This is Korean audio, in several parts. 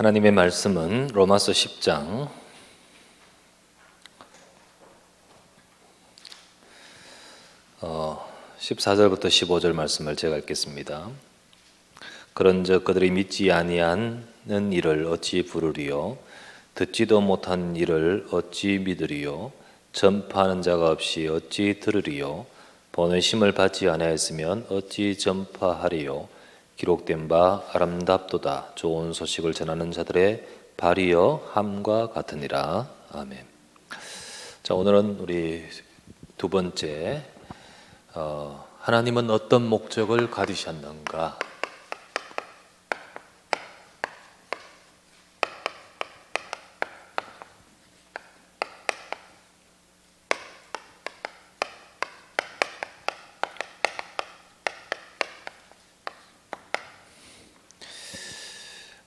하나님의 말씀은 로마서 10장 14절부터 15절 말씀을 제가 읽겠습니다. 그런즉 그들이 믿지 아니하는 일을 어찌 부르리요? 듣지도 못한 일을 어찌 믿으리요? 전파하는 자가 없이 어찌 들으리요? 보내심을 받지 아니하였으면 어찌 전파하리요? 기록된 바 아름답도다. 좋은 소식을 전하는 자들의 발이여 함과 같으니라. 아멘. 자, 오늘은 우리 두 번째 하나님은 어떤 목적을 가지셨는가?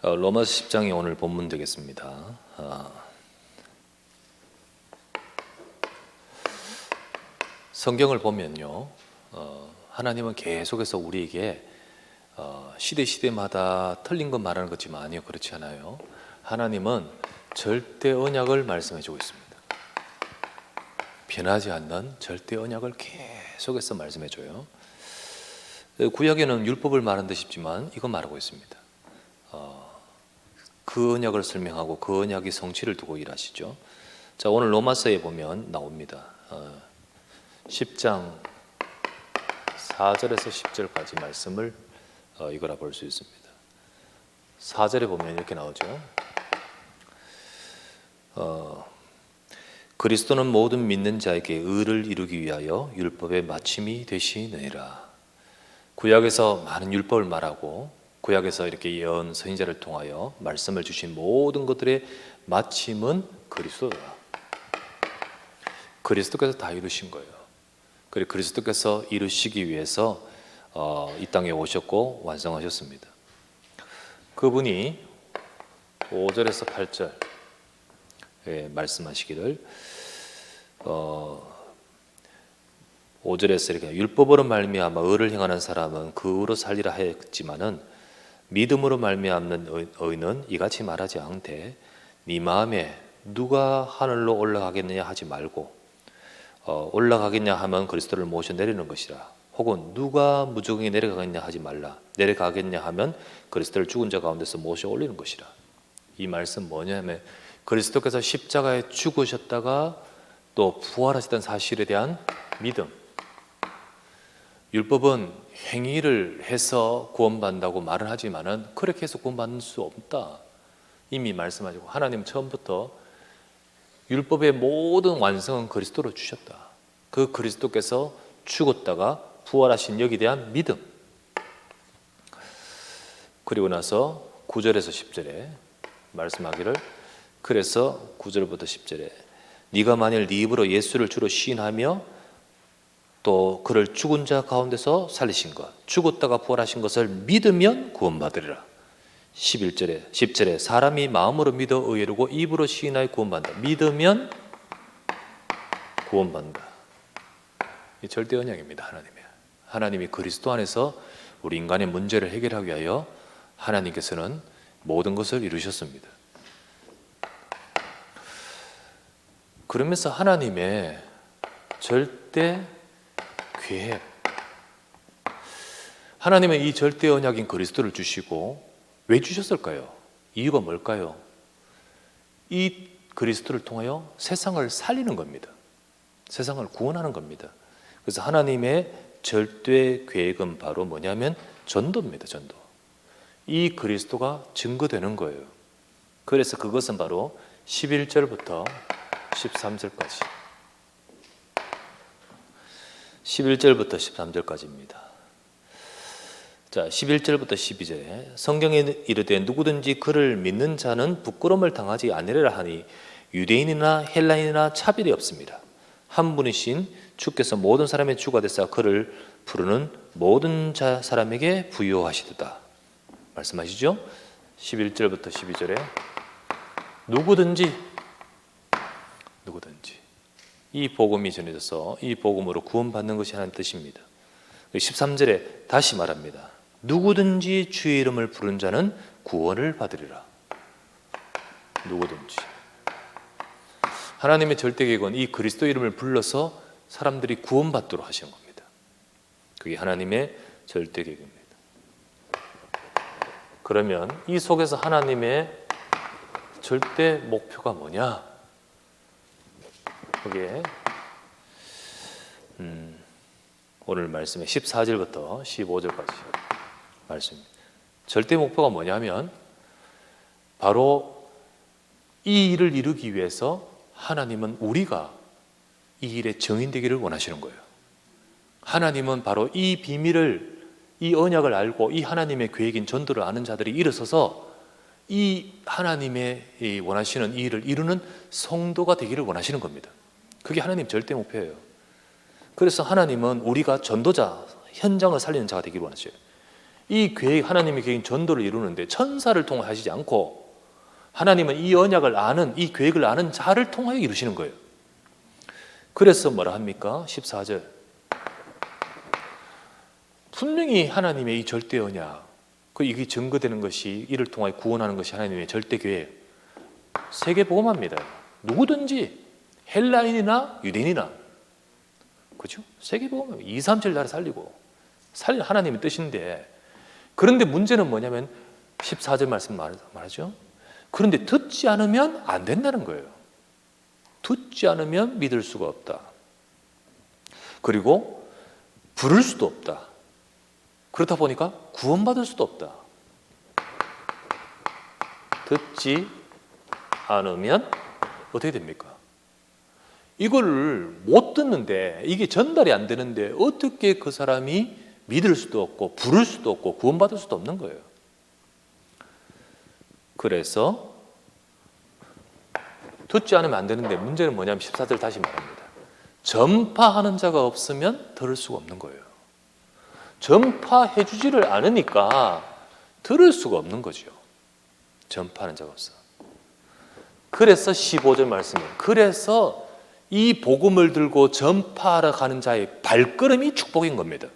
로마서 10장이 오늘 본문 되겠습니다. 성경을 보면요, 하나님은 계속해서 우리에게 시대마다 틀린 것 말하는 거지만 아니요, 그렇지 않아요. 하나님은 절대 언약을 말씀해주고 있습니다. 변하지 않는 절대 언약을 계속해서 말씀해줘요. 구약에는 율법을 말한 듯 싶지만 이거 말하고 있습니다. 그 언약을 설명하고 그 언약이 성취를 두고 일하시죠. 자, 오늘 로마서에 보면 나옵니다. 10장 4절에서 10절까지 말씀을 이거라 볼 수 있습니다. 4절에 보면 이렇게 나오죠. 그리스도는 모든 믿는 자에게 의를 이루기 위하여 율법의 마침이 되시느니라. 구약에서 많은 율법을 말하고 구약에서 이렇게 예언 선지자를 통하여 말씀을 주신 모든 것들의 마침은 그리스도다. 그리스도께서 다 이루신 거예요. 그리고 그리스도께서 이루시기 위해서 이 땅에 오셨고 완성하셨습니다. 그분이 5절에서 8절 말씀하시기를 5절에서 이렇게 율법으로 말미암아 의를 행하는 사람은 그 의로 살리라 했지만은 믿음으로 말미암는 의는 이같이 말하지 않되 네 마음에 누가 하늘로 올라가겠느냐 하지 말고 올라가겠냐 하면 그리스도를 모셔 내리는 것이라. 혹은 누가 무조건히 내려가겠냐 하지 말라. 내려가겠냐 하면 그리스도를 죽은 자 가운데서 모셔 올리는 것이라. 이 말씀 뭐냐면 그리스도께서 십자가에 죽으셨다가 또 부활하셨다는 사실에 대한 믿음. 율법은 행위를 해서 구원받는다고 말을 하지만은 그렇게 해서 구원받는 수 없다. 이미 말씀하시고 하나님 처음부터 율법의 모든 완성은 그리스도로 주셨다. 그 그리스도께서 죽었다가 부활하신 여기에 대한 믿음. 그리고 나서 9절에서 10절에 말씀하기를 그래서 9절부터 10절에 네가 만일 네 입으로 예수를 주로 시인하며 또 그를 죽은 자 가운데서 살리신 것, 죽었다가 부활하신 것을 믿으면 구원받으리라. 10절에 사람이 마음으로 믿어 의에 이르고 입으로 시인하여 구원받는다. 믿으면 구원받는다. 이 절대 언약입니다. 하나님이 그리스도 안에서 우리 인간의 문제를 해결하기 위하여 하나님께서는 모든 것을 이루셨습니다. 그러면서 하나님의 절대 계획, 하나님은 이 절대 언약인 그리스도를 주시고 왜 주셨을까요? 이유가 뭘까요? 이 그리스도를 통하여 세상을 살리는 겁니다. 세상을 구원하는 겁니다. 그래서 하나님의 절대 계획은 바로 뭐냐면 전도입니다. 전도. 이 그리스도가 증거되는 거예요. 그래서 그것은 바로 11절부터 13절까지 11절부터 13절까지입니다. 자, 11절부터 12절에 성경에 이르되 누구든지 그를 믿는 자는 부끄러움을 당하지 아니리라 하니 유대인이나 헬라인이나 차별이 없습니다. 한 분이신 주께서 모든 사람의 주가 되사 그를 부르는 모든 사람에게 부요하시도다. 말씀하시죠? 11절부터 12절에 누구든지 이 복음이 전해져서 이 복음으로 구원받는 것이 하나님 뜻입니다. 13절에 다시 말합니다. 누구든지 주의 이름을 부른 자는 구원을 받으리라. 누구든지. 하나님의 절대 계획은 이 그리스도 이름을 불러서 사람들이 구원받도록 하시는 겁니다. 그게 하나님의 절대 계획입니다. 그러면 이 속에서 하나님의 절대 목표가 뭐냐? 그게 오늘 말씀의 14절부터 15절까지 말씀입니다. 절대 목표가 뭐냐면 바로 이 일을 이루기 위해서 하나님은 우리가 이 일의 증인되기를 원하시는 거예요. 하나님은 바로 이 비밀을, 이 언약을 알고 이 하나님의 계획인 전도를 아는 자들이 일어서서 이 하나님의 원하시는 이 일을 이루는 성도가 되기를 원하시는 겁니다. 그게 하나님 절대 목표예요. 그래서 하나님은 우리가 전도자, 현장을 살리는 자가 되기를 원하셔요. 이 계획, 하나님의 계획인 전도를 이루는데 천사를 통해 하시지 않고 하나님은 이 언약을 아는, 이 계획을 아는 자를 통하여 이루시는 거예요. 그래서 뭐라 합니까? 14절. 분명히 하나님의 이 절대 언약, 이게 증거되는 것이, 이를 통하여 구원하는 것이 하나님의 절대 계획. 세계 복음합니다. 누구든지 헬라인이나 유대인이나, 그렇죠? 세계 복음합니다. 237 나라 살리고 살리는 하나님의 뜻인데, 그런데 문제는 뭐냐면 14절 말씀 말하죠. 그런데 듣지 않으면 안 된다는 거예요. 듣지 않으면 믿을 수가 없다. 그리고 부를 수도 없다. 그렇다 보니까 구원받을 수도 없다. 듣지 않으면 어떻게 됩니까? 이거를 못 듣는데, 이게 전달이 안 되는데 어떻게 그 사람이 믿을 수도 없고 부를 수도 없고 구원받을 수도 없는 거예요. 그래서 듣지 않으면 안 되는데 문제는 뭐냐면 14절 다시 말합니다. 전파하는 자가 없으면 들을 수가 없는 거예요. 전파해 주지를 않으니까 들을 수가 없는 거죠. 전파하는 자가 없어. 그래서 15절 말씀이에요. 그래서 이 복음을 들고 전파하러 가는 자의 발걸음이 축복인 겁니다.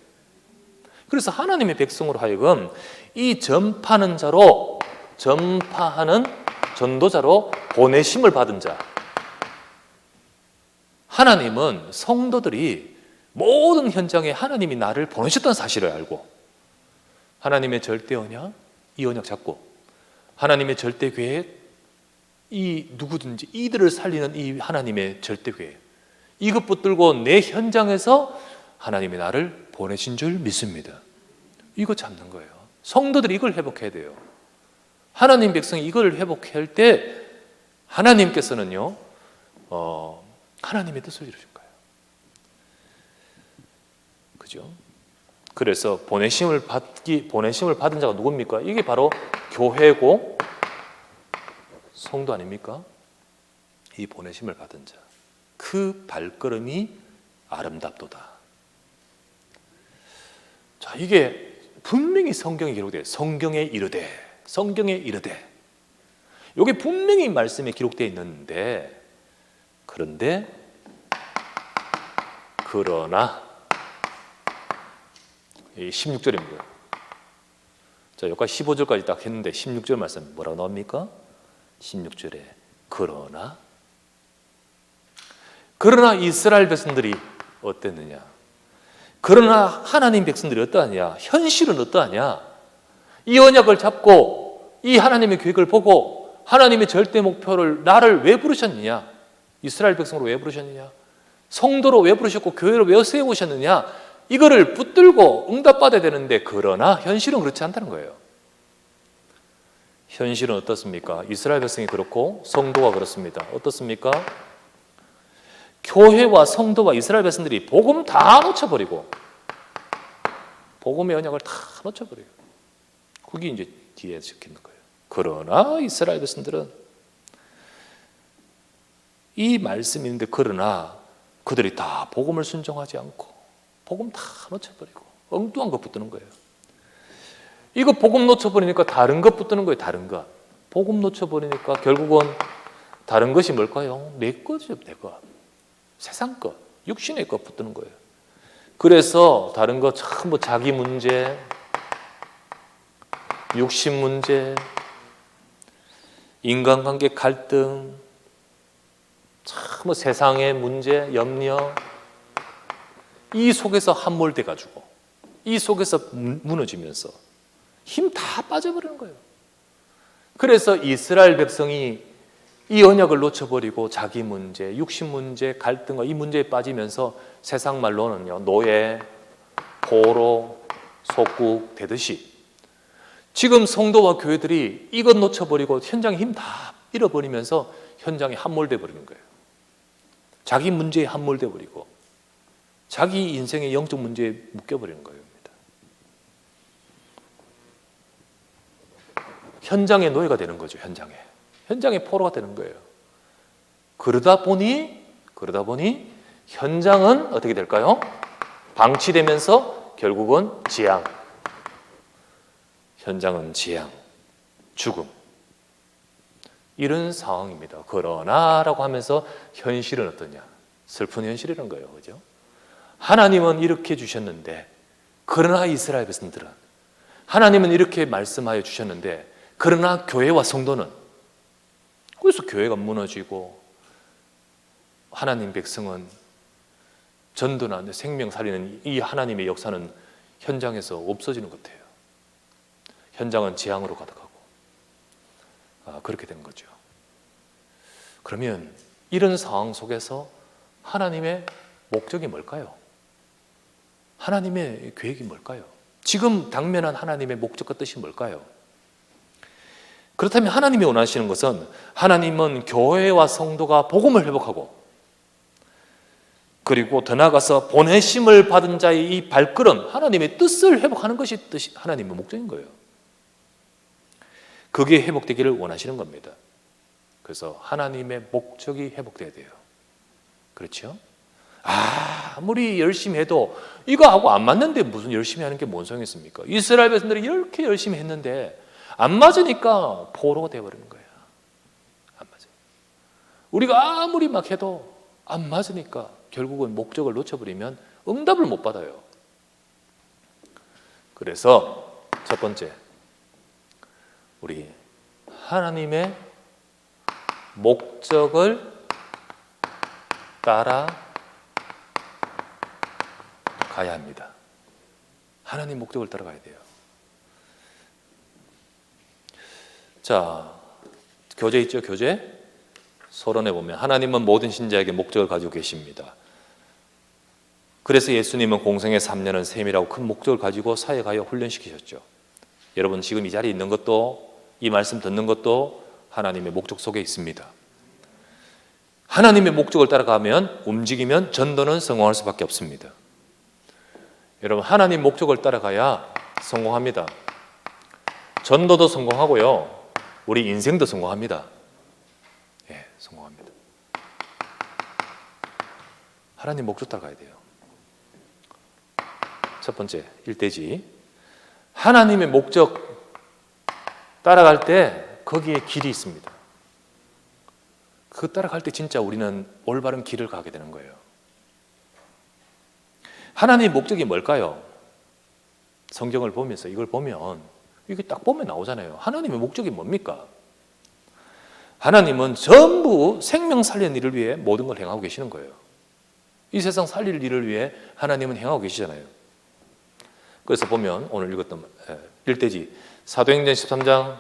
그래서 하나님의 백성으로 하여금 이 전파하는 자로, 전파하는 전도자로 보내심을 받은 자, 하나님은 성도들이 모든 현장에 하나님이 나를 보내셨다는 사실을 알고, 하나님의 절대 언약, 이 언약 잡고 하나님의 절대 계획, 이 누구든지 이들을 살리는 이 하나님의 절대 계획, 이것 붙들고 내 현장에서 하나님이 나를 보내신 줄 믿습니다. 이거 잡는 거예요. 성도들이 이걸 회복해야 돼요. 하나님 백성이 이걸 회복할 때 하나님께서는요, 하나님의 뜻을 이루실 거예요. 그죠? 그래서 보내심을 받은 자가 누굽니까? 이게 바로 교회고 성도 아닙니까? 이 보내심을 받은 자, 그 발걸음이 아름답도다. 자, 이게 분명히 성경에 기록돼요. 성경에 이르되, 성경에 이르되. 이게 분명히 말씀에 기록되어 있는데, 그런데 그러나 이 16절입니다. 자, 여기까지 15절까지 딱 했는데 16절 말씀 뭐라고 나옵니까? 16절에 그러나 이스라엘 백성들이 어땠느냐? 그러나 하나님 백성들이 어떠하냐? 현실은 어떠하냐? 이 언약을 잡고 이 하나님의 계획을 보고 하나님의 절대 목표를, 나를 왜 부르셨느냐? 이스라엘 백성으로 왜 부르셨느냐? 성도로 왜 부르셨고 교회로 왜 세우셨느냐? 이거를 붙들고 응답받아야 되는데, 그러나 현실은 그렇지 않다는 거예요. 현실은 어떻습니까? 이스라엘 백성이 그렇고 성도가 그렇습니다. 어떻습니까? 교회와 성도와 이스라엘 백성들이 복음 다 놓쳐버리고, 복음의 언약을 다 놓쳐버려요. 그게 이제 뒤에 적혀있는 거예요. 그러나 이스라엘 백성들은, 이 말씀이 있는데 그러나 그들이 다 복음을 순종하지 않고 복음 다 놓쳐버리고 엉뚱한 것 붙드는 거예요. 이거 복음 놓쳐버리니까 다른 것 붙드는 거예요. 다른 것. 복음 놓쳐버리니까 결국은 다른 것이 뭘까요? 내 거죠. 내 것. 세상 것, 육신의 것 붙드는 거예요. 그래서 다른 거 전부 자기 문제, 육신 문제, 인간관계 갈등, 참 세상의 문제, 염려, 이 속에서 함몰돼 가지고 이 속에서 무너지면서 힘 다 빠져버리는 거예요. 그래서 이스라엘 백성이 이 언약을 놓쳐버리고 자기 문제, 육신 문제, 갈등과 이 문제에 빠지면서 세상 말로는요, 노예, 포로, 속국 되듯이 지금 성도와 교회들이 이것 놓쳐버리고 현장에 힘 다 잃어버리면서 현장에 함몰돼 버리는 거예요. 자기 문제에 함몰돼 버리고 자기 인생의 영적 문제에 묶여버리는 거예요. 현장의 노예가 되는 거죠. 현장의 포로가 되는 거예요. 그러다 보니 현장은 어떻게 될까요? 방치되면서 결국은 재앙. 현장은 재앙, 죽음. 이런 상황입니다. 그러나라고 하면서 현실은 어떠냐? 슬픈 현실이라는 거예요. 그죠? 하나님은 이렇게 주셨는데, 그러나 이스라엘 백성들은 하나님은 이렇게 말씀하여 주셨는데, 그러나 교회와 성도는, 그래서 교회가 무너지고 하나님 백성은 전도나 생명 살리는 이 하나님의 역사는 현장에서 없어지는 것 같아요. 현장은 재앙으로 가득하고 그렇게 된 거죠. 그러면 이런 상황 속에서 하나님의 목적이 뭘까요? 하나님의 계획이 뭘까요? 지금 당면한 하나님의 목적과 뜻이 뭘까요? 그렇다면 하나님이 원하시는 것은, 하나님은 교회와 성도가 복음을 회복하고, 그리고 더 나아가서 보내심을 받은 자의 이 발걸음, 하나님의 뜻을 회복하는 것이 하나님의 목적인 거예요. 그게 회복되기를 원하시는 겁니다. 그래서 하나님의 목적이 회복돼야 돼요. 그렇죠? 아무리 열심히 해도 이거 하고 안 맞는데 무슨 열심히 하는 게 뭔 소용있습니까? 이스라엘 백성들이 이렇게 열심히 했는데 안 맞으니까 포로가 되어버리는 거야. 안 맞아. 우리가 아무리 막 해도 안 맞으니까 결국은 목적을 놓쳐버리면 응답을 못 받아요. 그래서 첫 번째, 우리 하나님의 목적을 따라 가야 합니다. 하나님 목적을 따라가야 돼요. 자, 교제 있죠, 교제? 서론에 보면 하나님은 모든 신자에게 목적을 가지고 계십니다. 그래서 예수님은 공생의 3년은 셈이라고 큰 목적을 가지고 사역하여 훈련시키셨죠. 여러분 지금 이 자리에 있는 것도, 이 말씀 듣는 것도 하나님의 목적 속에 있습니다. 하나님의 목적을 따라가면, 움직이면 전도는 성공할 수밖에 없습니다. 여러분 하나님 목적을 따라가야 성공합니다. 전도도 성공하고요, 우리 인생도 성공합니다. 예, 성공합니다. 하나님 목적 따라가야 돼요. 첫 번째, 일대지. 하나님의 목적 따라갈 때 거기에 길이 있습니다. 그 따라갈 때 진짜 우리는 올바른 길을 가게 되는 거예요. 하나님의 목적이 뭘까요? 성경을 보면서 이걸 보면, 이게 딱 보면 나오잖아요. 하나님의 목적이 뭡니까? 하나님은 전부 생명 살리는 일을 위해 모든 걸 행하고 계시는 거예요. 이 세상 살릴 일을 위해 하나님은 행하고 계시잖아요. 그래서 보면 오늘 읽었던 일대지 사도행전 13장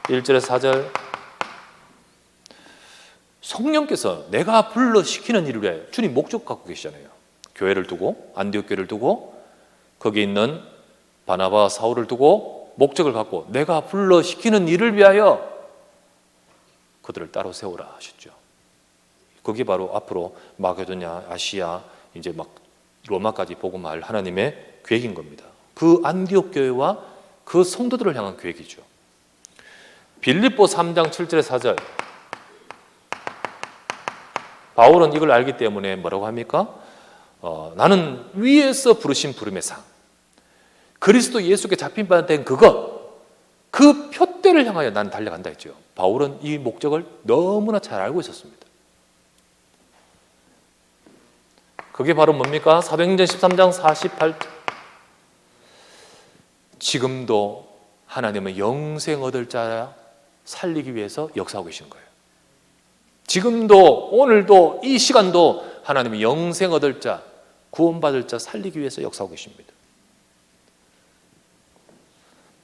1절에서 4절, 성령께서 내가 불러 시키는 일을 위해 주님 목적 갖고 계시잖아요. 교회를 두고, 안디옥 교회를 두고, 거기 있는 바나바와 사울을 두고 목적을 갖고 내가 불러 시키는 일을 위하여 그들을 따로 세우라 하셨죠. 그게 바로 앞으로 마게도냐, 아시아, 이제 막 로마까지 복음할 하나님의 계획인 겁니다. 그 안디옥 교회와 그 성도들을 향한 계획이죠. 빌립보 3장 7절에 4절, 바울은 이걸 알기 때문에 뭐라고 합니까? 나는 위에서 부르신 부름의 상, 그리스도 예수께 잡힌 바 된 그것, 그 표대를 향하여 나는 달려간다 했죠. 바울은 이 목적을 너무나 잘 알고 있었습니다. 그게 바로 뭡니까? 사도행전 13장 48절, 지금도 하나님은 영생 얻을 자라 살리기 위해서 역사하고 계신 거예요. 지금도 오늘도 이 시간도 하나님이 영생 얻을 자, 구원받을 자 살리기 위해서 역사하고 계십니다.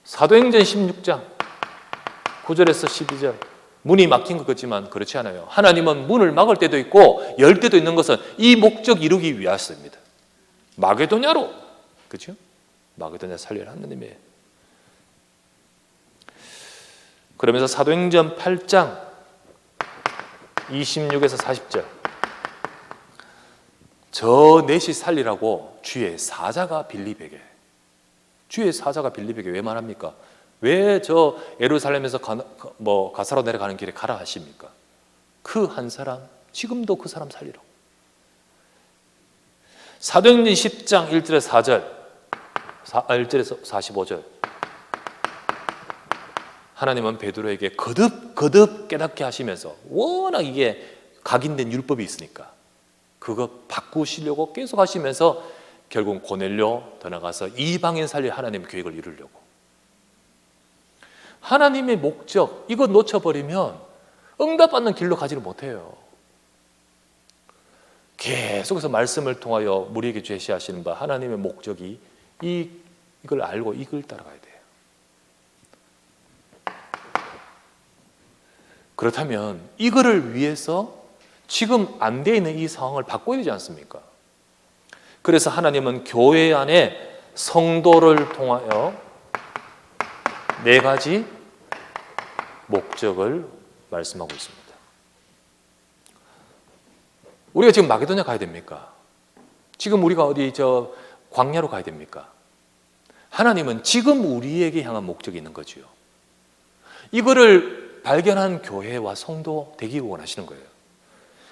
사도행전 16장 9절에서 12절 문이 막힌 것 같지만 그렇지 않아요. 하나님은 문을 막을 때도 있고 열 때도 있는 것은 이 목적 이루기 위해서입니다. 마게도냐로, 그렇죠? 마게도냐 살리는 하나님의. 그러면서 사도행전 8장 26에서 40절 저 넷이 살리라고 주의 사자가 빌립에게 왜 말합니까? 왜 저 예루살렘에서 가사로 내려가는 길에 가라 하십니까? 그 한 사람, 지금도 그 사람 살리라고. 사도행전 10장 1절에서 4절 1절에서 45절 하나님은 베드로에게 거듭 깨닫게 하시면서 워낙 이게 각인된 율법이 있으니까 그거 바꾸시려고 계속 하시면서 결국 고넬료 더 나가서 이방인 살릴 하나님의 계획을 이루려고. 하나님의 목적 이거 놓쳐버리면 응답받는 길로 가지를 못해요. 계속해서 말씀을 통하여 우리에게 제시하시는 바 하나님의 목적이 이걸 알고 이걸 따라가야 돼요. 그렇다면 이거를 위해서 지금 안 돼 있는 이 상황을 바꿔야 되지 않습니까? 그래서 하나님은 교회 안에 성도를 통하여 4가지 목적을 말씀하고 있습니다. 우리가 지금 마게도냐 가야 됩니까? 지금 우리가 어디 광야로 가야 됩니까? 하나님은 지금 우리에게 향한 목적이 있는 거지요. 이거를 발견한 교회와 성도 되기 원하시는 거예요.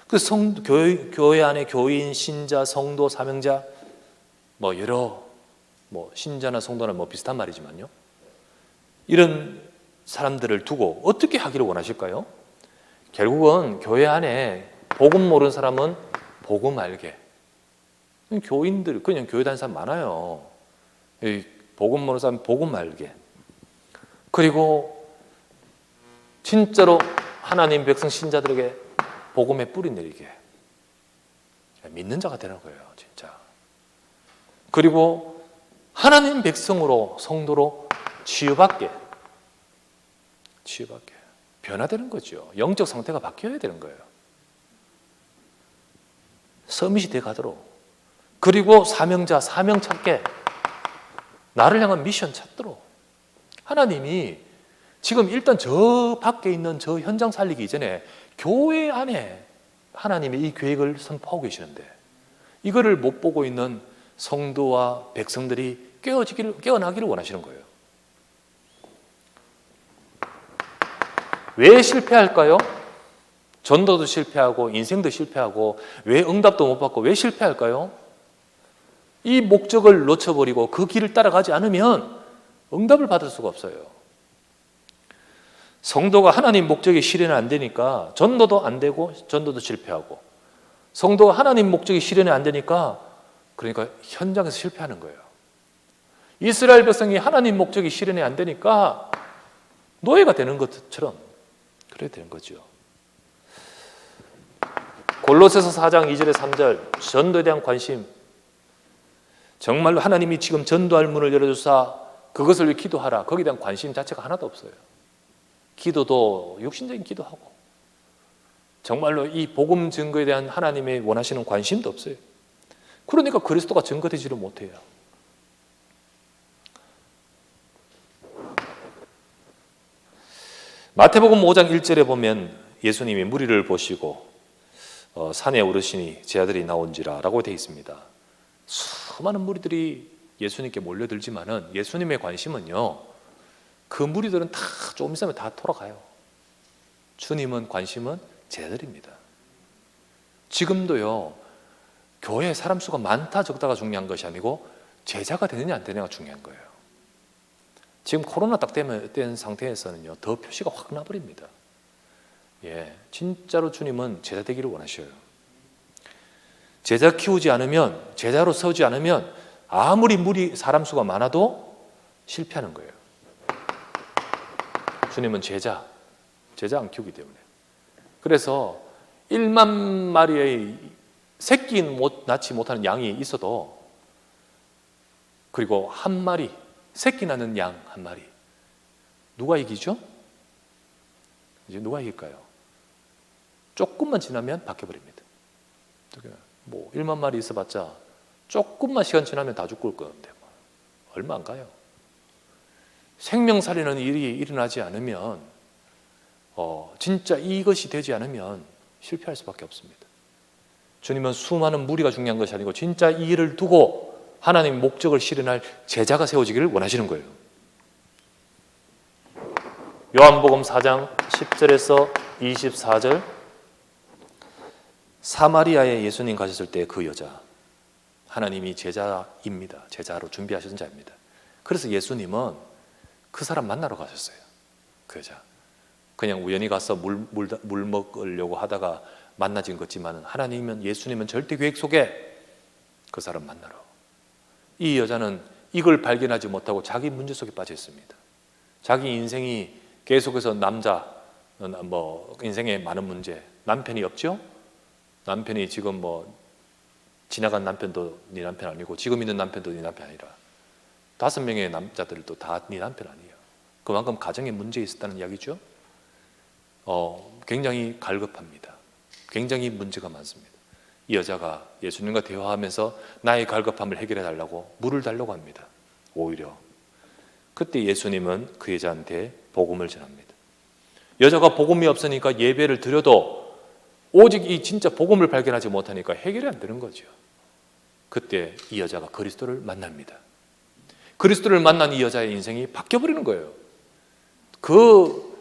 그 교회 안에 교인, 신자, 성도, 사명자 신자나 성도나 비슷한 말이지만요. 이런 사람들을 두고 어떻게 하기를 원하실까요? 결국은 교회 안에 복음 모르는 사람은 복음 알게. 교인들 그냥 교회 다니는 사람 많아요. 복음 모르는 사람 복음 알게. 그리고 진짜로 하나님 백성 신자들에게 복음의 뿌리 내리게. 믿는 자가 되는 거예요, 진짜. 그리고 하나님 백성으로 성도로 치유받게 변화되는 거죠. 영적 상태가 바뀌어야 되는 거예요. 서밋이 돼 가도록. 그리고 사명자 사명 찾게, 나를 향한 미션 찾도록. 하나님이 지금 일단 저 밖에 있는 저 현장 살리기 이전에 교회 안에 하나님이 이 계획을 선포하고 계시는데 이거를 못 보고 있는 성도와 백성들이 깨어나기를 원하시는 거예요. 왜 실패할까요? 전도도 실패하고 인생도 실패하고 왜 응답도 못 받고 왜 실패할까요? 이 목적을 놓쳐버리고 그 길을 따라가지 않으면 응답을 받을 수가 없어요. 성도가 하나님 목적이 실현이 안 되니까 전도도 안 되고 전도도 실패하고, 성도가 하나님 목적이 실현이 안 되니까 그러니까 현장에서 실패하는 거예요. 이스라엘 백성이 하나님 목적이 실현이 안 되니까 노예가 되는 것처럼 그래야 되는 거죠. 골로새서 4장 2절에 3절 전도에 대한 관심, 정말로 하나님이 지금 전도할 문을 열어주사 그것을 위해 기도하라, 거기에 대한 관심 자체가 하나도 없어요. 기도도 육신적인 기도하고 정말로 이 복음 증거에 대한 하나님의 원하시는 관심도 없어요. 그러니까 그리스도가 증거되지를 못해요. 마태복음 5장 1절에 보면 예수님이 무리를 보시고 산에 오르시니 제 아들이 나온지라 라고 되어 있습니다. 수많은 무리들이 예수님께 몰려들지만은 예수님의 관심은요, 그 무리들은 다 조금 있으면 다 돌아가요. 주님은 관심은 제자들입니다. 지금도요, 교회에 사람 수가 많다 적다가 중요한 것이 아니고 제자가 되느냐 안 되느냐가 중요한 거예요. 지금 코로나 딱 된 상태에서는요, 더 표시가 확 나버립니다. 진짜로 주님은 제자 되기를 원하셔요. 제자 키우지 않으면, 제자로 서지 않으면 아무리 사람 수가 많아도 실패하는 거예요. 주님은 제자, 제자 안 키우기 때문에. 그래서 1만 마리의 새끼 낳지 못하는 양이 있어도, 그리고 한 마리 새끼 낳는 양 한 마리, 누가 이기죠? 이제 누가 이길까요? 조금만 지나면 바뀌어버립니다. 뭐 1만 마리 있어봤자 조금만 시간 지나면 다 죽을 건데 얼마 안 가요. 생명 살리는 일이 일어나지 않으면, 진짜 이것이 되지 않으면 실패할 수밖에 없습니다. 주님은 수많은 무리가 중요한 것이 아니고 진짜 이 일을 두고 하나님의 목적을 실현할 제자가 세워지기를 원하시는 거예요. 요한복음 4장 10절에서 24절, 사마리아에 예수님 가셨을 때 그 여자, 하나님이 제자입니다. 제자로 준비하신 자입니다. 그래서 예수님은 그 사람 만나러 가셨어요. 그 여자. 그냥 우연히 가서 물 먹으려고 하다가 만나진 것지만, 하나님은, 예수님은 절대 계획 속에 그 사람 만나러. 이 여자는 이걸 발견하지 못하고 자기 문제 속에 빠져 있습니다. 자기 인생이 계속해서 인생에 많은 문제, 남편이 없죠? 남편이 지금 지나간 남편도 네 남편 아니고, 지금 있는 남편도 네 남편 아니라 5명의 남자들도 다 네 남편 아니에요. 그만큼 가정에 문제 있었다는 이야기죠. 굉장히 갈급합니다. 굉장히 문제가 많습니다. 이 여자가 예수님과 대화하면서 나의 갈급함을 해결해 달라고 물을 달라고 합니다. 오히려 그때 예수님은 그 여자한테 복음을 전합니다. 여자가 복음이 없으니까 예배를 드려도 오직 이 진짜 복음을 발견하지 못하니까 해결이 안 되는 거죠. 그때 이 여자가 그리스도를 만납니다. 그리스도를 만난 이 여자의 인생이 바뀌어버리는 거예요. 그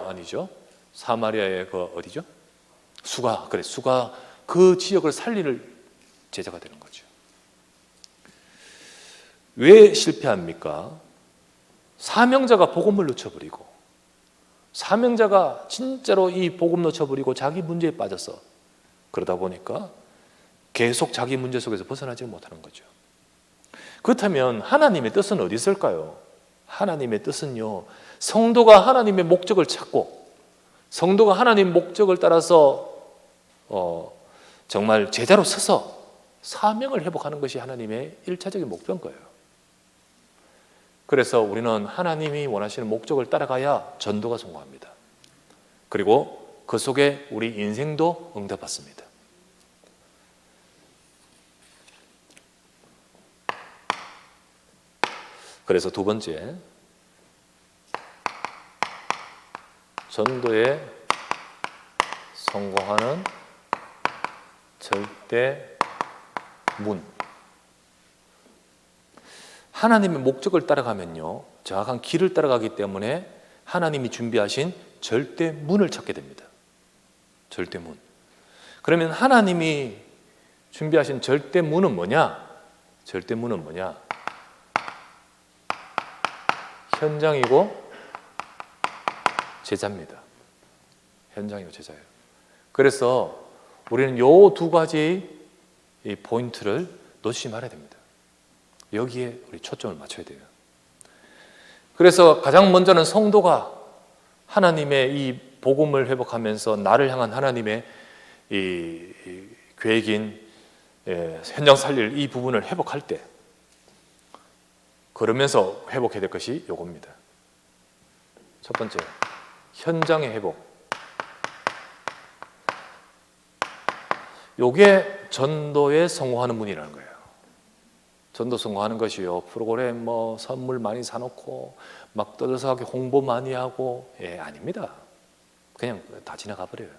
아니죠. 사마리아의 그 어디죠? 수가 그 지역을 살릴 제자가 되는 거죠. 왜 실패합니까? 사명자가 복음을 놓쳐버리고, 사명자가 진짜로 이 복음 놓쳐버리고 자기 문제에 빠져서, 그러다 보니까 계속 자기 문제 속에서 벗어나지 못하는 거죠. 그렇다면 하나님의 뜻은 어디 있을까요? 하나님의 뜻은요, 성도가 하나님의 목적을 찾고, 성도가 하나님의 목적을 따라서 정말 제자로 서서 사명을 회복하는 것이 하나님의 1차적인 목표인 거예요. 그래서 우리는 하나님이 원하시는 목적을 따라가야 전도가 성공합니다. 그리고 그 속에 우리 인생도 응답받습니다. 그래서 두 번째, 전도에 성공하는 절대 문. 하나님의 목적을 따라가면요, 정확한 길을 따라가기 때문에 하나님이 준비하신 절대 문을 찾게 됩니다. 절대 문. 그러면 하나님이 준비하신 절대 문은 뭐냐? 절대 문은 뭐냐? 현장이고 제자입니다. 현장이고 제자예요. 그래서 우리는 이 두 가지 이 포인트를 놓치지 말아야 됩니다. 여기에 우리 초점을 맞춰야 돼요. 그래서 가장 먼저는 성도가 하나님의 이 복음을 회복하면서 나를 향한 하나님의 이 계획인 현장 살릴 이 부분을 회복할 때, 그러면서 회복해야 될 것이 요겁니다. 첫 번째, 현장의 회복. 요게 전도에 성공하는 문이라는 거예요. 전도 성공하는 것이요, 프로그램 선물 많이 사놓고 막 떠들썩하게 홍보 많이 하고, 아닙니다. 그냥 다 지나가 버려요.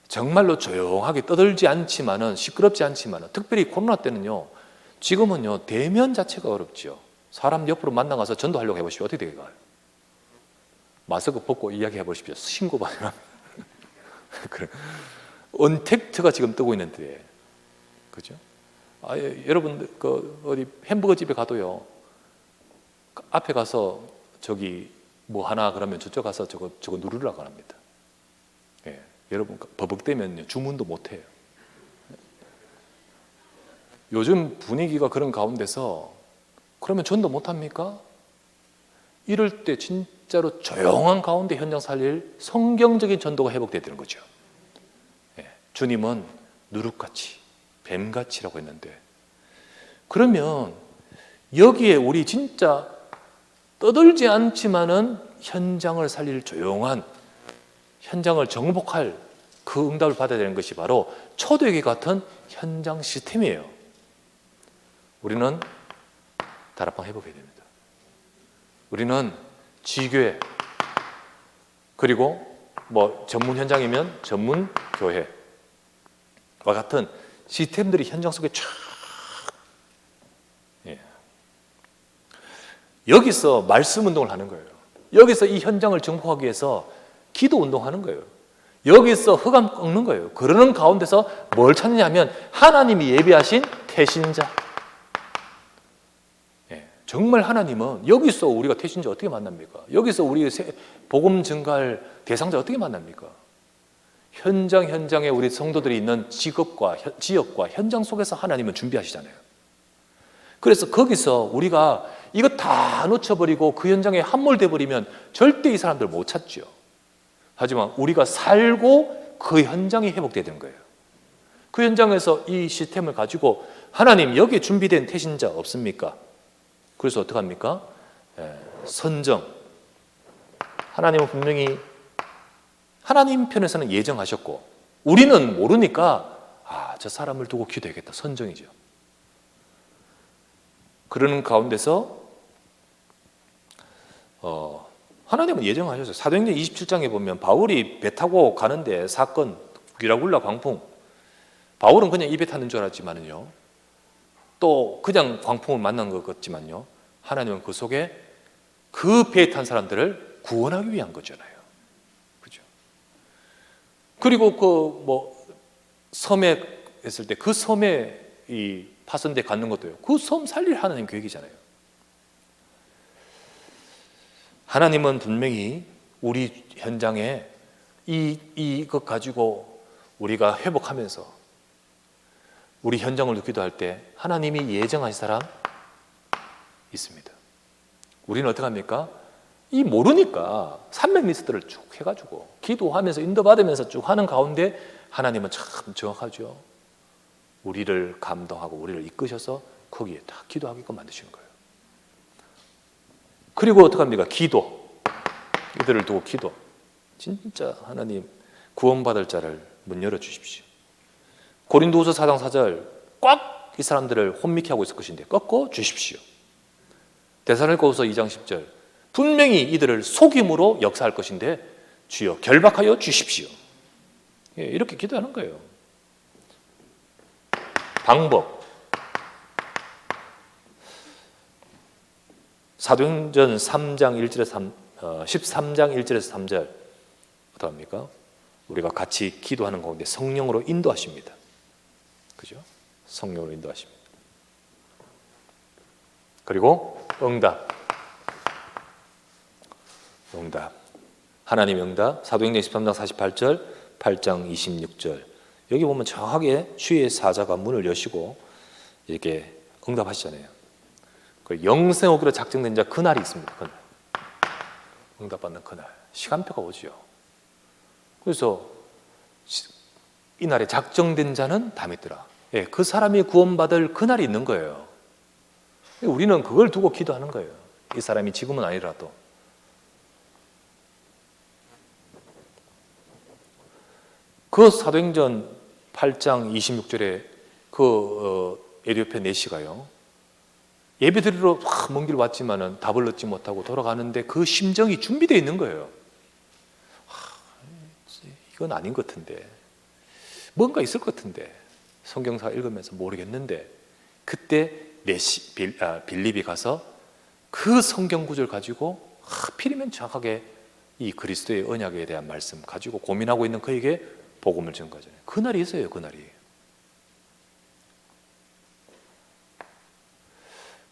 정말로 조용하게 떠들지 않지만은, 시끄럽지 않지만은, 특별히 코로나 때는요, 지금은요 대면 자체가 어렵죠. 사람 옆으로 만나가서 전도하려고 해보십시오. 어떻게 되겠어요? 마스크 벗고 이야기해 보십시오. 신고받으면. 그래. 언택트가 지금 뜨고 있는데, 그죠? 여러분 어디 햄버거 집에 가도요, 앞에 가서 저기 뭐 하나 그러면 저쪽 가서 저거 누르라고 합니다. 여러분 버벅대면 주문도 못 해요. 요즘 분위기가 그런 가운데서 그러면 전도 못 합니까? 이럴 때 진짜로 조용한 가운데 현장 살릴 성경적인 전도가 회복돼야 되는 거죠. 주님은 누룩같이 뱀같이라고 했는데, 그러면 여기에 우리 진짜 떠들지 않지만은 현장을 살릴 조용한, 현장을 정복할 그 응답을 받아야 되는 것이 바로 초대교회 같은 현장 시스템이에요. 우리는 다락방 회복해야 됩니다. 우리는 지교회, 그리고 전문 현장이면 전문 교회와 같은 시스템들이 현장 속에 쫙, 여기서 말씀 운동을 하는 거예요. 여기서 이 현장을 정복하기 위해서 기도 운동하는 거예요. 여기서 흑암 꺾는 거예요. 그러는 가운데서 뭘 찾느냐 하면 하나님이 예비하신 태신자. 정말 하나님은 여기서 우리가 태신자 어떻게 만납니까? 여기서 우리 복음 증가할 대상자 어떻게 만납니까? 현장에 우리 성도들이 있는 직업과 지역과 현장 속에서 하나님은 준비하시잖아요. 그래서 거기서 우리가 이거 다 놓쳐버리고 그 현장에 함몰돼 버리면 절대 이 사람들 못 찾죠. 하지만 우리가 살고 그 현장이 회복돼야 되는 거예요. 그 현장에서 이 시스템을 가지고 하나님 여기에 준비된 태신자 없습니까? 그래서 어떡합니까? 선정. 하나님은 분명히 하나님 편에서는 예정하셨고 우리는 모르니까 저 사람을 두고 기도해야겠다. 선정이죠. 그러는 가운데서 하나님은 예정하셨어요. 사도행전 27장에 보면 바울이 배 타고 가는데 사건, 귀라굴라 광풍. 바울은 그냥 입에 타는 줄 알았지만요, 또 그냥 광풍을 만난 것 같지만요, 하나님은 그 속에 그 배에 탄 사람들을 구원하기 위한 거잖아요. 그죠? 그리고 섬에 했을 때 그 섬에 이 파선대 갖는 것도요, 그 섬 살릴 하나님 계획이잖아요. 하나님은 분명히 우리 현장에 이것 가지고 우리가 회복하면서 우리 현장을 느끼도 할 때 하나님이 예정하신 사람 있습니다. 우리는 어떻게 합니까? 이 모르니까 300리스트를 쭉 해가지고 기도하면서 인도받으면서 쭉 하는 가운데 하나님은 참 정확하죠. 우리를 감동하고 우리를 이끄셔서 거기에 다 기도하게끔 만드시는 거예요. 그리고 어떻게 합니까? 기도. 이들을 두고 기도. 진짜 하나님 구원받을 자를 문 열어주십시오. 고린도후서 4장 4절 꽉 이 사람들을 혼미케 하고 있을 것인데 꺾어 주십시오. 데살로니가후서 2장 10절 분명히 이들을 속임으로 역사할 것인데 주여 결박하여 주십시오. 이렇게 기도하는 거예요. 방법. 사도행전 13장 1절에서 3절 어떡합니까? 우리가 같이 기도하는 가운데 성령으로 인도하십니다. 그죠? 성령으로 인도하십니다. 그리고 응답. 하나님의 응답. 사도행전 13장 48절, 8장 26절. 여기 보면 정확하게 주의 사자가 문을 여시고 이렇게 응답하시잖아요. 그 영생 오기로 작정된 자 그날이 있습니다. 그날. 응답받는 그날. 시간표가 오죠. 그래서 이날에 작정된 자는 다 믿더라. 그 사람이 구원받을 그날이 있는 거예요. 우리는 그걸 두고 기도하는 거예요. 이 사람이 지금은 아니라도. 그 사도행전 8장 26절에 에디오피아 내시가요, 예배드리러 먼 길 왔지만은 답을 얻지 못하고 돌아가는데 그 심정이 준비되어 있는 거예요. 이건 아닌 것 같은데, 뭔가 있을 것 같은데, 성경사 읽으면서 모르겠는데, 그때 빌립이 가서 그 성경 구절 가지고 하필이면 정확하게 이 그리스도의 언약에 대한 말씀 가지고 고민하고 있는 그에게 복음을 전가하잖아요. 그날이 있어요. 그날이.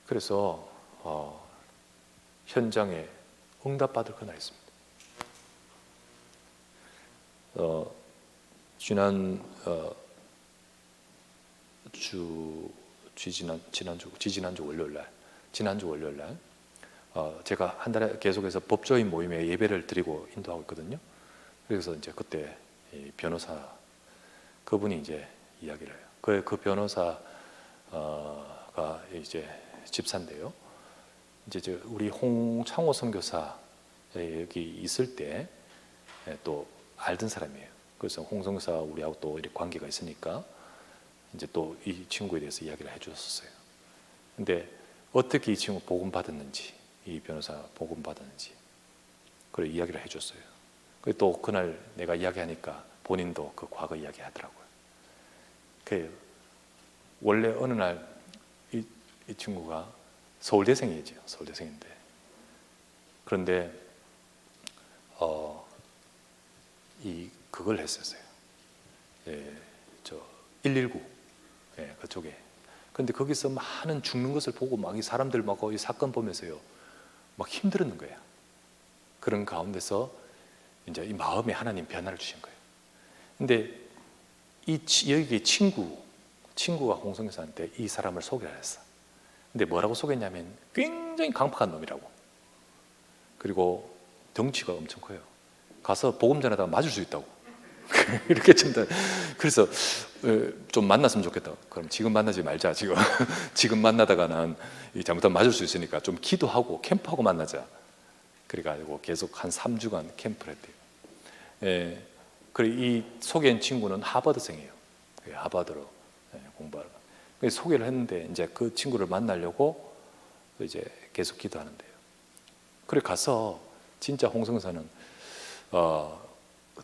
그래서 현장에 응답받을 그날이 있습니다. 지난주 월요일 날 제가 한 달에 계속해서 법조인 모임에 예배를 드리고 인도하고 있거든요. 그래서 이제 그때 이 변호사 그분이 이제 이야기를 해요. 그 변호사가 이제 집사인데요. 이제 우리 홍창호 선교사 여기 있을 때 또 알던 사람이에요. 그래서 홍 선교사 우리하고 또 이렇게 관계가 있으니까 이제 또 이 친구에 대해서 이야기를 해주셨어요. 근데 어떻게 이 친구 복음 받았는지, 이 변호사 복음 받았는지 그걸 이야기를 해줬어요. 또 그날 내가 이야기하니까 본인도 그 과거 이야기하더라고요. 원래 어느 날 이 친구가 서울대생이죠. 서울대생인데 그런데 그걸 했었어요. 저 119 그쪽에. 근데 거기서 많은 죽는 것을 보고 막 이 사람들 막 이 사건 보면서요 막 힘들었는 거예요. 그런 가운데서 이제 이 마음에 하나님 변화를 주신 거예요. 근데 여기 친구가 홍성교사한테 이 사람을 소개를 했어. 근데 뭐라고 소개했냐면 굉장히 강팍한 놈이라고. 그리고 덩치가 엄청 커요. 가서 복음 전하다가 맞을 수 있다고. 이렇게 전다. 그래서 좀 만났으면 좋겠다. 그럼 지금 만나지 말자. 지금 만나다가는 잘못하면 맞을 수 있으니까 좀 기도하고 캠프하고 만나자. 그래가지고 계속 한 3주간 캠프를 했대요. 그리고 이 소개한 친구는 하버드생이에요. 하버드로 공부하러. 소개를 했는데 이제 그 친구를 만나려고 이제 계속 기도하는데요. 그래 가서 진짜 홍성사는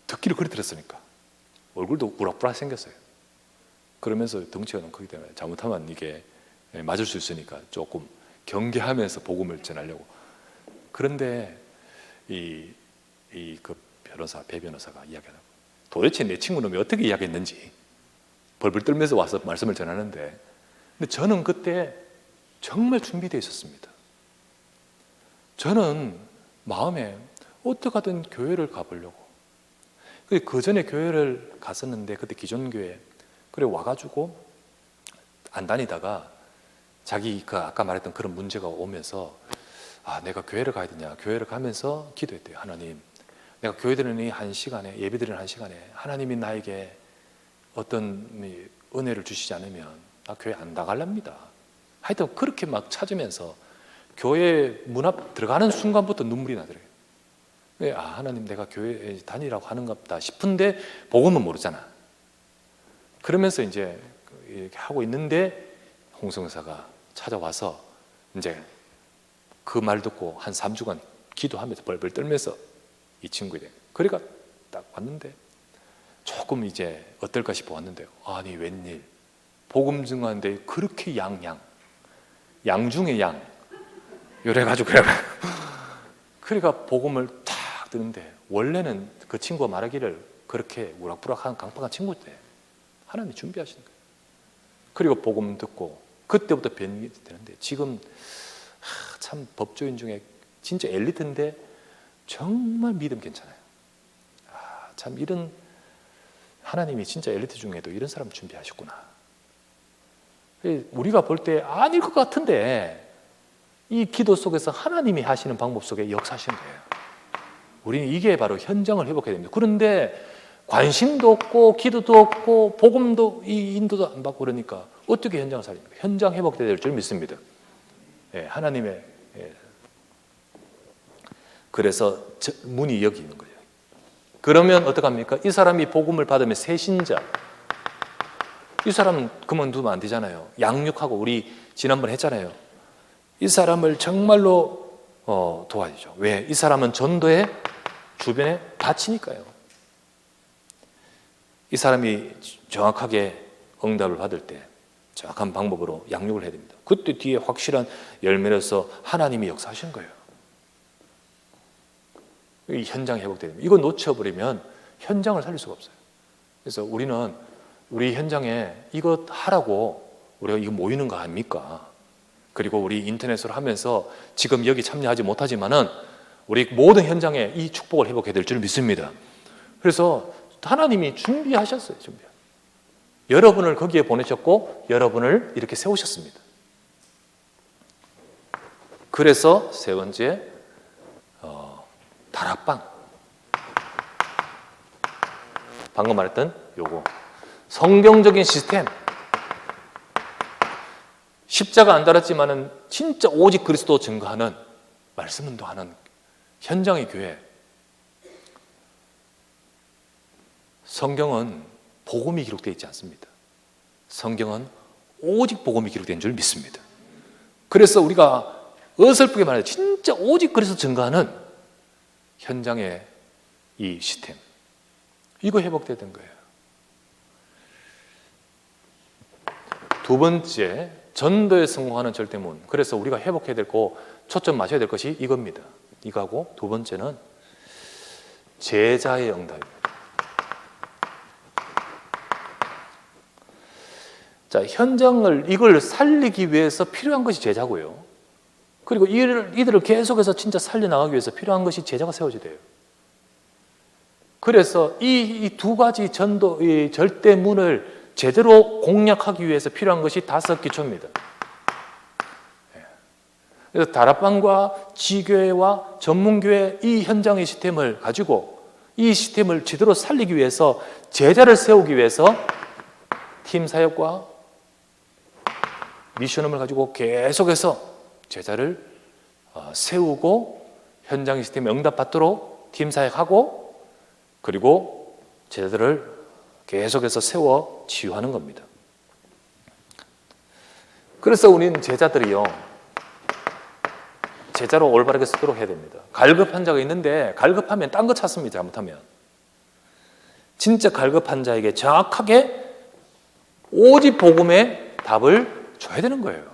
듣기를 그리 들었으니까 얼굴도 우락부락 생겼어요. 그러면서 덩치가 너무 크기 때문에 잘못하면 이게 맞을 수 있으니까 조금 경계하면서 복음을 전하려고. 그런데 그 배 변호사가 이야기하고 도대체 내 친구는 어떻게 이야기했는지 벌벌 떨면서 와서 말씀을 전하는데, 근데 저는 그때 정말 준비되어 있었습니다. 저는 마음에 어떻게 하든 교회를 가보려고. 그 전에 교회를 갔었는데 그때 기존교회 그래 와가지고 안 다니다가 자기 아까 말했던 그런 문제가 오면서 내가 교회를 가야 되냐. 교회를 가면서 기도했대요. 하나님, 내가 교회 드리는 한 시간에, 예배 드리는 한 시간에 하나님이 나에게 어떤 은혜를 주시지 않으면 나 교회 안 나갈랍니다. 하여튼 그렇게 막 찾으면서 교회 문 앞 들어가는 순간부터 눈물이 나더래요. 하나님, 내가 교회에 다니라고 하는가 보다 싶은데 복음은 모르잖아. 그러면서 이제 이렇게 하고 있는데 홍성사가 찾아와서 이제 그 말 듣고 한 3주간 기도하면서 벌벌 떨면서 이 친구에 그러니까 딱 왔는데 조금 이제 어떨까 싶어 왔는데요. 아니 웬일 복음 증거하는데 그렇게 양 중에 양 이래가지고 그러니까 복음을 탁 듣는데 왔는데 그 친구가 말하기를 그렇게 우락부락한 강팍한 친구인데 하나님이 준비하시는 거예요. 그리고 복음 듣고 그때부터 변이 되는데 지금 참 법조인 중에 진짜 엘리트인데 정말 믿음 괜찮아요. 참 이런 하나님이 진짜 엘리트 중에도 이런 사람 준비하셨구나. 우리가 볼 때 아닐 것 같은데 이 기도 속에서 하나님이 하시는 방법 속에 역사하시는 거예요. 우리는 이게 바로 현장을 회복해야 됩니다. 그런데 관심도 없고 기도도 없고 복음도 이 인도도 안 받고 그러니까 어떻게 현장을 살립니까? 현장 회복돼야 될 줄 믿습니다. 하나님의 그래서 문이 여기 있는 거예요. 그러면 어떡합니까? 이 사람이 복음을 받으면 새신자. 이 사람은 그만두면 안 되잖아요. 양육하고 우리 지난번 했잖아요. 이 사람을 정말로 도와야죠. 왜? 이 사람은 전도에 주변에 바치니까요. 이 사람이 정확하게 응답을 받을 때 정확한 방법으로 양육을 해야 됩니다. 그때 뒤에 확실한 열매로서 하나님이 역사하시는 거예요. 이 현장 회복돼야 됩니다. 이거 놓쳐버리면 현장을 살릴 수가 없어요. 그래서 우리는 우리 현장에 이거 하라고 우리가 이거 모이는 거 아닙니까? 그리고 우리 인터넷으로 하면서 지금 여기 참여하지 못하지만은 우리 모든 현장에 이 축복을 회복해야 될 줄 믿습니다. 그래서 하나님이 준비하셨어요. 여러분을 거기에 보내셨고 여러분을 이렇게 세우셨습니다. 그래서 세 번째, 다락방. 방금 말했던 요거. 성경적인 시스템. 십자가 안 달았지만은 진짜 오직 그리스도 증거하는, 말씀 운동하는 현장의 교회. 성경은 복음이 기록되어 있지 않습니다. 성경은 오직 복음이 기록된 줄 믿습니다. 그래서 우리가 어설프게 말해서 진짜 오직 그리스도 증거하는 현장의 이 시스템, 이거 회복돼야 된 거예요. 두 번째, 전도에 성공하는 절대문. 그래서 우리가 회복해야 되고 초점 맞춰야 될 것이 이겁니다. 이거하고 두 번째는 제자의 응답입니다. 자, 현장을 이걸 살리기 위해서 필요한 것이 제자고요. 그리고 이들을 계속해서 진짜 살려나가기 위해서 필요한 것이 제자가 세워져야 돼요. 그래서 이 두 가지 전도, 이 절대문을 제대로 공략하기 위해서 필요한 것이 5기초입니다. 그래서 다락방과 지교회와 전문교회 이 현장의 시스템을 가지고 이 시스템을 제대로 살리기 위해서 제자를 세우기 위해서 팀 사역과 미션을 가지고 계속해서 제자를 세우고 현장 시스템에 응답받도록 팀 사역하고 그리고 제자들을 계속해서 세워 치유하는 겁니다. 그래서 우리는 제자들이요, 제자로 올바르게 쓰도록 해야 됩니다. 갈급한 자가 있는데 갈급하면 딴 거 찾습니다. 잘못하면. 진짜 갈급한 자에게 정확하게 오직 복음의 답을 줘야 되는 거예요.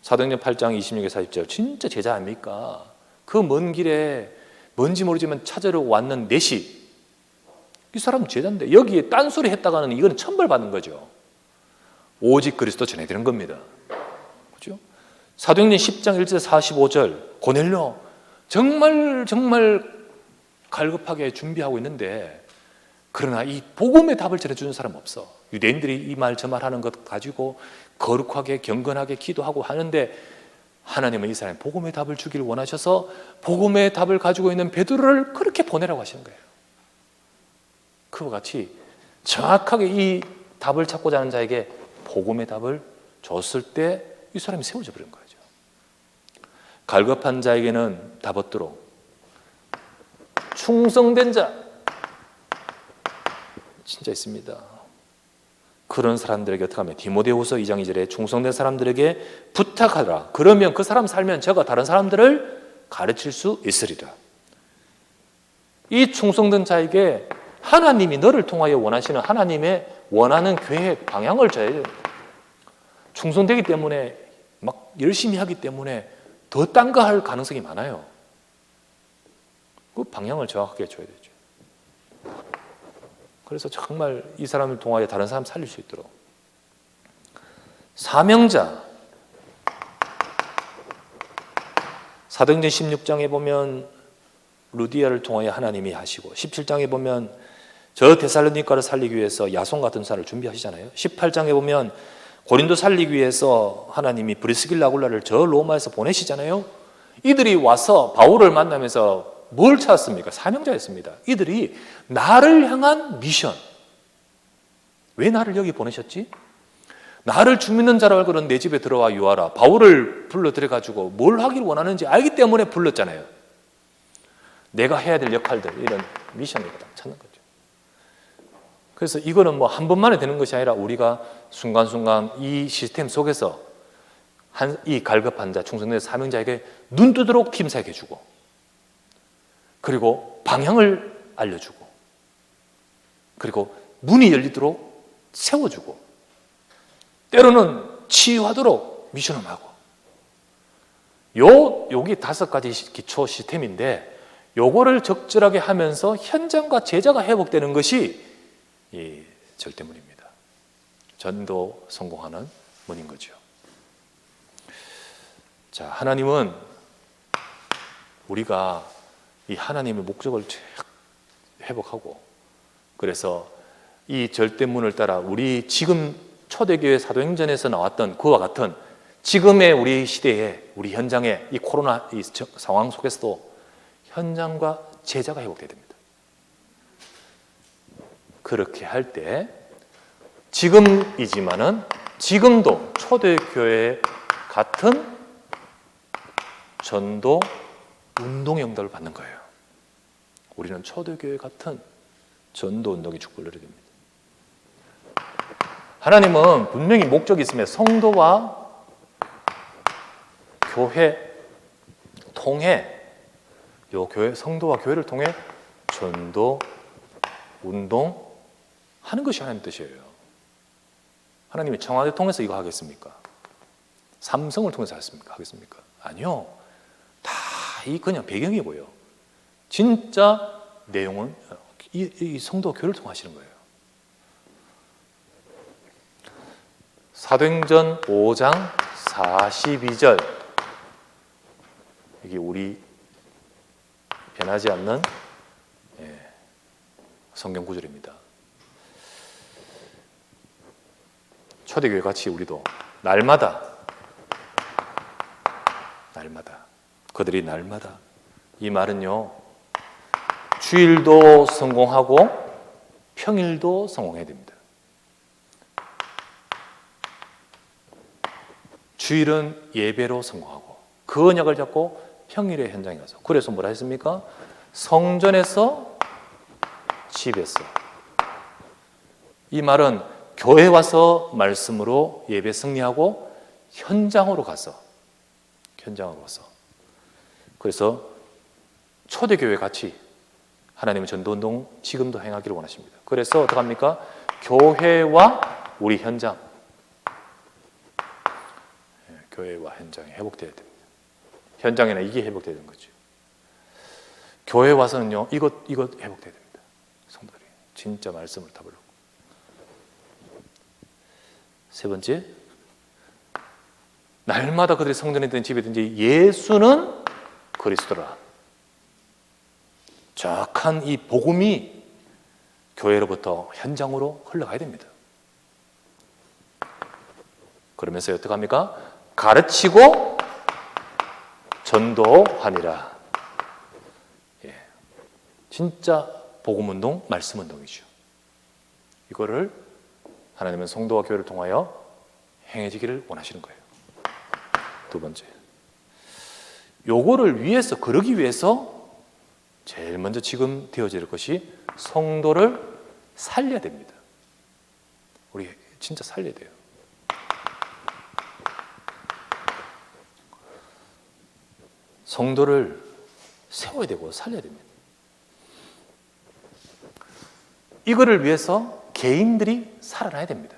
사도행전 8장 26에 40절, 진짜 제자 아닙니까? 그 먼 길에 뭔지 모르지만 찾으러 왔는 넷이, 이 사람은 제자인데 여기에 딴소리 했다가는 이거는 천벌받는 거죠. 오직 그리스도 전해야 되는 겁니다. 그렇죠? 사도행전 10장 1절 45절, 고넬료 정말 갈급하게 준비하고 있는데, 그러나 이 복음의 답을 전해주는 사람 없어. 유대인들이 이 말 저 말 하는 것 가지고 거룩하게 경건하게 기도하고 하는데, 하나님은 이 사람이 복음의 답을 주기를 원하셔서 복음의 답을 가지고 있는 베드로를 그렇게 보내라고 하시는 거예요. 그와 같이 정확하게 이 답을 찾고자 하는 자에게 복음의 답을 줬을 때 이 사람이 세워져 버린 거죠. 갈급한 자에게는 답 얻도록 충성된 자 진짜 있습니다. 그런 사람들에게 어떻게 하면, 디모데후서 2장 2절에 충성된 사람들에게 부탁하라. 그러면 그 사람 살면 저가 다른 사람들을 가르칠 수 있으리라. 이 충성된 자에게 하나님이 너를 통하여 원하시는 하나님의 원하는 계획, 방향을 줘야 돼요. 충성되기 때문에 막 열심히 하기 때문에 더 딴 거 할 가능성이 많아요. 그 방향을 정확하게 줘야 되죠. 그래서 정말 이 사람을 통하여 다른 사람 살릴 수 있도록. 사명자. 사도행전 16장에 보면 루디아를 통하여 하나님이 하시고, 17장에 보면 저 데살로니가를 살리기 위해서 야손 같은 사람을 준비하시잖아요. 18장에 보면 고린도 살리기 위해서 하나님이 브리스길라 아굴라를 저 로마에서 보내시잖아요. 이들이 와서 바울을 만나면서 뭘 찾았습니까? 사명자였습니다. 이들이 나를 향한 미션. 왜 나를 여기 보내셨지? 나를 주 믿는 자라 알고는 내 집에 들어와 유하라. 바울을 불러들여가지고 뭘 하길 원하는지 알기 때문에 불렀잖아요. 내가 해야 될 역할들, 이런 미션을 찾는 거죠. 그래서 이거는 뭐 한 번만에 되는 것이 아니라 우리가 순간순간 이 시스템 속에서 이 갈급한 자, 충성된 사명자에게 눈 뜨도록 팀 사역해주고, 그리고 방향을 알려주고, 그리고 문이 열리도록 세워주고, 때로는 치유하도록 미션을 하고. 여기 5가지 기초 시스템인데, 요거를 적절하게 하면서 현장과 제자가 회복되는 것이 이 절대문입니다. 전도 성공하는 문인 거죠. 자, 하나님은 우리가 이 하나님의 목적을 회복하고, 그래서 이 절대문을 따라 우리 지금 초대교회 사도행전에서 나왔던 그와 같은 지금의 우리 시대에, 우리 현장에 이 코로나 이 상황 속에서도 현장과 제자가 회복돼야 됩니다. 그렇게 할 때 지금이지만은 지금도 초대교회 같은 전도 운동 영도를 받는 거예요. 우리는 초대교회 같은 전도 운동의 축복을 누리게 됩니다. 하나님은 분명히 목적이 있으며 성도와 교회 통해 요 교회 성도와 교회를 통해 전도 운동 하는 것이 하나님 뜻이에요. 하나님이 청와대 통해서 이거 하겠습니까? 삼성을 통해서 하겠습니까? 아니요. 다 이 그냥 배경이고요. 진짜 내용은 이 성도 교회를 통해 하시는 거예요. 사도행전 5장 42절, 이게 우리 변하지 않는 성경 구절입니다. 초대교회 같이 우리도 날마다 그들이 날마다, 이 말은요 주일도 성공하고 평일도 성공해야 됩니다. 주일은 예배로 성공하고 그 언약을 잡고 평일에 현장에 가서, 그래서 뭐라 했습니까? 성전에서 집에서. 이 말은 교회 와서 말씀으로 예배 승리하고 현장으로 가서. 그래서 초대교회 같이 하나님의 전도운동 지금도 행하기를 원하십니다. 그래서 어떻게 합니까? 교회와 우리 현장, 교회와 현장이 회복되어야 됩니다. 현장에는 이게 회복되어야 되는 거죠. 교회 와서는요 이것 회복되어야 됩니다. 성도들이 진짜 말씀을 답으려고. 세 번째, 날마다 그들이 성전이든 집이든지 예수는 그리스도라. 정확한 이 복음이 교회로부터 현장으로 흘러가야 됩니다. 그러면서 어떻게 합니까? 가르치고 전도하니라. 진짜 복음운동, 말씀운동이죠. 이거를 하나님은 성도와 교회를 통하여 행해지기를 원하시는 거예요. 두 번째, 요거를 위해서, 그러기 위해서 제일 먼저 지금 되어질 것이 성도를 살려야 됩니다. 우리 진짜 살려야 돼요. 성도를 세워야 되고 살려야 됩니다. 이거를 위해서 개인들이 살아나야 됩니다.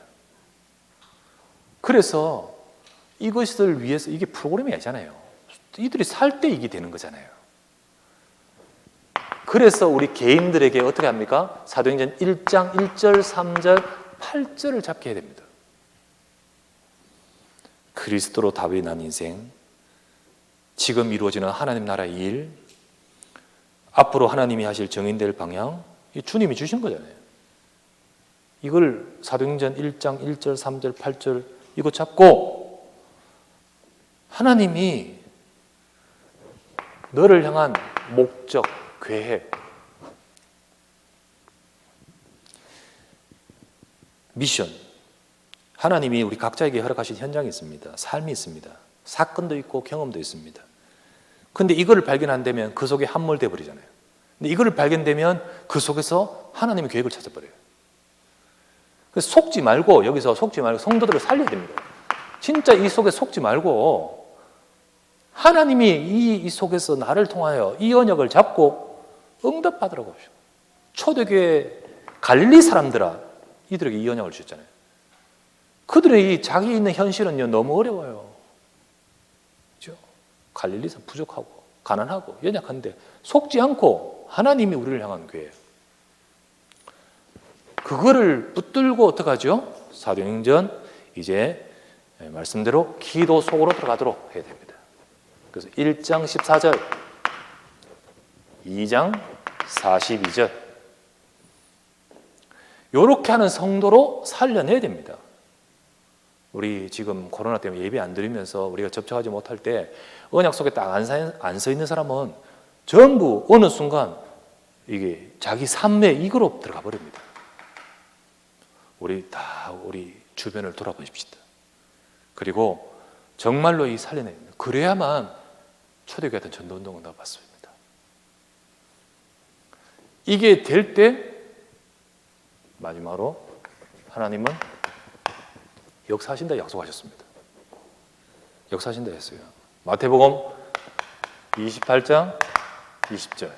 그래서 이것을 위해서, 이게 프로그램이 아니잖아요. 이들이 살 때 이게 되는 거잖아요. 그래서 우리 개인들에게 어떻게 합니까? 사도행전 1장 1절, 3절, 8절을 잡게 해야 됩니다. 그리스도로 답이 난 인생, 지금 이루어지는 하나님 나라의 일, 앞으로 하나님이 하실 정인될 방향, 이 주님이 주신 거잖아요. 이걸 사도행전 1장 1절, 3절, 8절 이거 잡고 하나님이 너를 향한 목적, 계획, 미션, 하나님이 우리 각자에게 허락하신 현장이 있습니다. 삶이 있습니다. 사건도 있고 경험도 있습니다. 근데 이거를 발견 안 되면 그 속에 함몰돼 버리잖아요. 근데 이거를 발견되면 그 속에서 하나님의 계획을 찾아버려요. 그래서 속지 말고, 여기서 속지 말고 성도들을 살려야 됩니다. 진짜 이 속에 속지 말고 하나님이 이 속에서 나를 통하여 이 언약을 잡고 응답받으라고 하시고, 초대교회 갈릴리 사람들아, 이들에게 이 언약을 주셨잖아요. 그들의 이 자기 있는 현실은요 너무 어려워요. 그렇죠? 갈릴리 사람 부족하고 가난하고 연약한데 속지 않고 하나님이 우리를 향한 교회예요. 그거를 붙들고 어떻게 하죠? 사도행전 이제 말씀대로 기도 속으로 들어가도록 해야 됩니다. 그래서 1장 14절, 2장 42절 이렇게 하는 성도로 살려내야 됩니다. 우리 지금 코로나 때문에 예배 안 드리면서 우리가 접촉하지 못할 때 언약 속에 딱 안 서 있는 사람은 전부 어느 순간 이게 자기 삶의 이거로 들어가 버립니다. 우리 다 우리 주변을 돌아보십시다. 그리고 정말로 이 살려내야 됩니다. 그래야만 초대교회 같은 전도운동을 다 받습니다. 이게 될 때 마지막으로 하나님은 역사하신다 약속하셨습니다. 역사하신다 했어요. 마태복음 28장 20절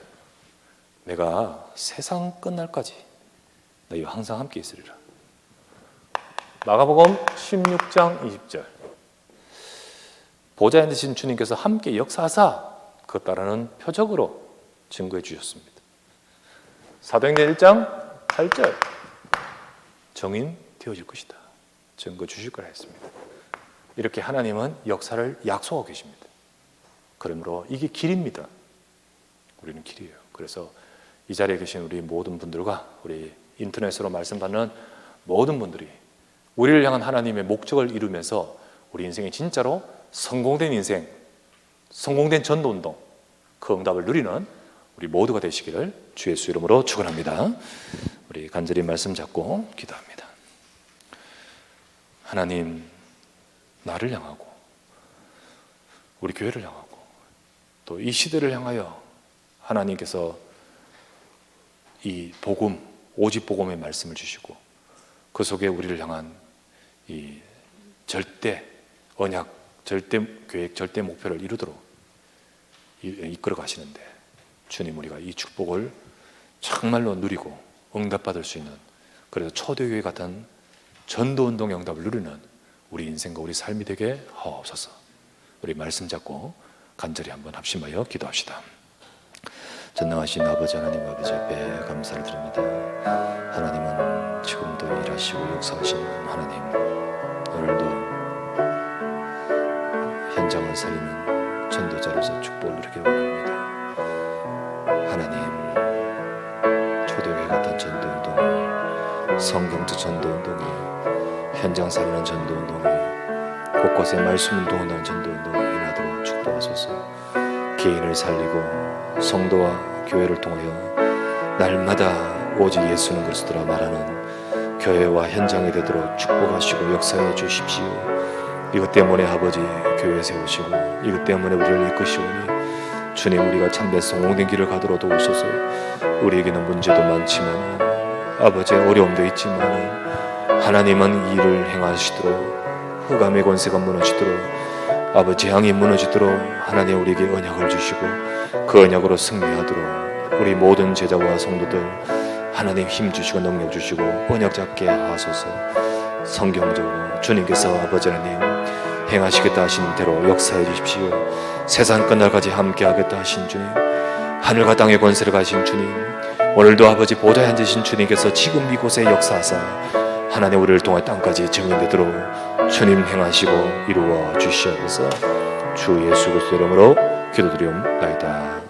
내가 세상 끝날까지 너희와 항상 함께 있으리라. 마가복음 16장 20절 보좌에 앉으신 주님께서 함께 역사하사 그것 따르는 표적으로 증거해 주셨습니다. 사도행전 1장 8절 정인 되어질 것이다. 증거 주실 거라 했습니다. 이렇게 하나님은 역사를 약속하고 계십니다. 그러므로 이게 길입니다. 우리는 길이에요. 그래서 이 자리에 계신 우리 모든 분들과 우리 인터넷으로 말씀 받는 모든 분들이 우리를 향한 하나님의 목적을 이루면서 우리 인생이 진짜로 성공된 인생, 성공된 전도운동, 그 응답을 누리는 우리 모두가 되시기를 주의 수 이름으로 축원합니다. 우리 간절히 말씀 잡고 기도합니다. 하나님, 나를 향하고 우리 교회를 향하고 또 이 시대를 향하여 하나님께서 이 복음, 오직 복음의 말씀을 주시고 그 속에 우리를 향한 이 절대 언약, 절대 계획, 절대 목표를 이루도록 이끌어 가시는데 주님, 우리가 이 축복을 정말로 누리고 응답받을 수 있는, 그래서 초대교회 같은 전도운동 응답을 누리는 우리 인생과 우리 삶이 되게 하옵소서. 우리 말씀 잡고 간절히 한번 합심하여 기도합시다. 전능하신 아버지 하나님, 아버지 앞에 감사를 드립니다. 하나님은 지금도 일하시고 역사하시는 하나님, 오늘도 현장을 살리는 전도자로서 축복을 누리길 원합니다. 하나님, 초대교회 같은 전도운동이, 성경적 전도운동이, 현장 살리는 전도운동이, 곳곳에 말씀 운동하는 전도운동이 일어나도록 축복하소서. 개인을 살리고 성도와 교회를 통하여 날마다 오직 예수는 그리스도라 말하는 교회와 현장이 되도록 축복하시고 역사해 주십시오. 이것 때문에 아버지 교회 세우시고 이것 때문에 우리를 이끄시오니 주님, 우리가 참된 성공된 길을 가도록 도우소서. 우리에게는 문제도 많지만 아버지 어려움도 있지만 하나님은 이 일을 행하시도록, 흑암의 권세가 무너지도록, 아버지 재앙이 무너지도록 하나님 우리에게 언약을 주시고 그 언약으로 승리하도록 우리 모든 제자와 성도들 하나님 힘 주시고 능력 주시고 언약 잡게 하소서. 성경적으로 주님께서 아버지 하나님 행하시겠다 하신 대로 역사해 주십시오. 세상 끝날까지 함께 하겠다 하신 주님, 하늘과 땅의 권세를 가신 주님, 오늘도 아버지 보좌에 앉으신 주님께서 지금 이곳에 역사하사 하나님 우리를 통해 땅까지 증인되도록 주님 행하시고 이루어 주시옵소서. 주 예수 그리스도 이름으로 기도드리옵나이다.